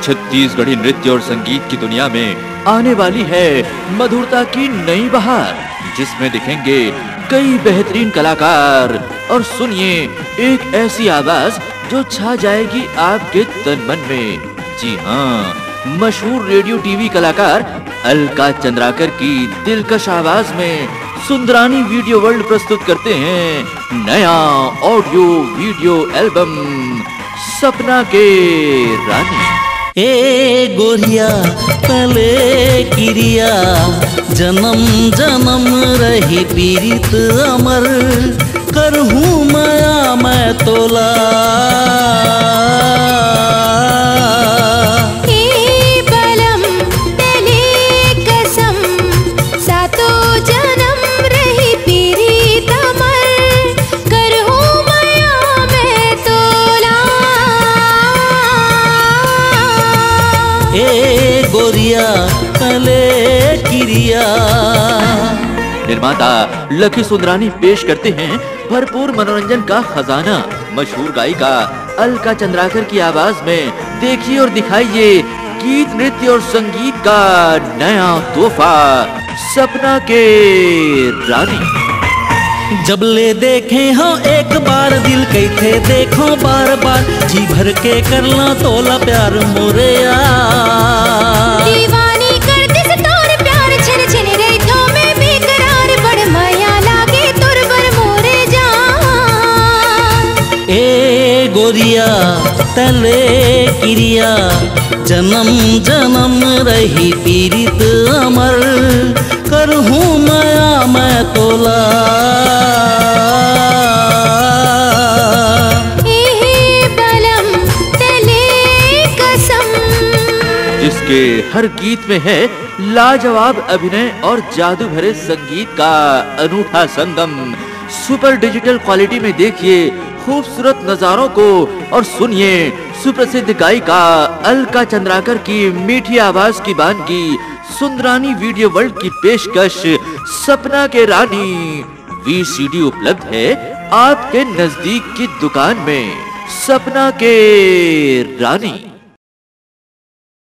छत्तीसगढ़ी नृत्य और संगीत की दुनिया में आने वाली है मधुरता की नई बहार, जिसमें दिखेंगे कई बेहतरीन कलाकार। और सुनिए एक ऐसी आवाज जो छा जाएगी आपके तन मन में। जी हाँ, मशहूर रेडियो टीवी कलाकार अलका चंद्राकर की दिलकश आवाज में सुंदरानी वीडियो वर्ल्ड प्रस्तुत करते हैं नया ऑडियो वीडियो एल्बम सपना के रानी। ए गोरिया पले किरिया, जन्म जन्म रही पीरित अमर, करहूँ माया मैं तोला। ए गोरिया पले किरिया। निर्माता लकी सुंदरानी पेश करते हैं भरपूर मनोरंजन का खजाना। मशहूर गायिका अलका चंद्राकर की आवाज में देखिए और दिखाइए गीत नृत्य और संगीत का नया तोहफा सपना के रानी। जब ले देखे हाँ एक बार, दिल कैथे देखो बार बार, जी भर के करला तोला प्यार मोरे यार। दीवानी कर दिस तोर प्यार, छिन छिन रही तो में बेकरार, बड़ माया लागे तुर बर मोरे जान। ए गोरिया तले किरिया, जन्म जन्म रही पीरित अमर, करहूँ माया मैं तोला। जिसके हर गीत में है लाजवाब अभिनय और जादू भरे संगीत का अनूठा संगम। सुपर डिजिटल क्वालिटी में देखिए खूबसूरत नजारों को और सुनिए सुप्रसिद्ध गायिका अलका चंद्राकर की मीठी आवाज की बानगी सुंदरानी वीडियो वर्ल्ड की पेशकश सपना के रानी। वीसीडी उपलब्ध है आपके नजदीक की दुकान में। सपना के रानी।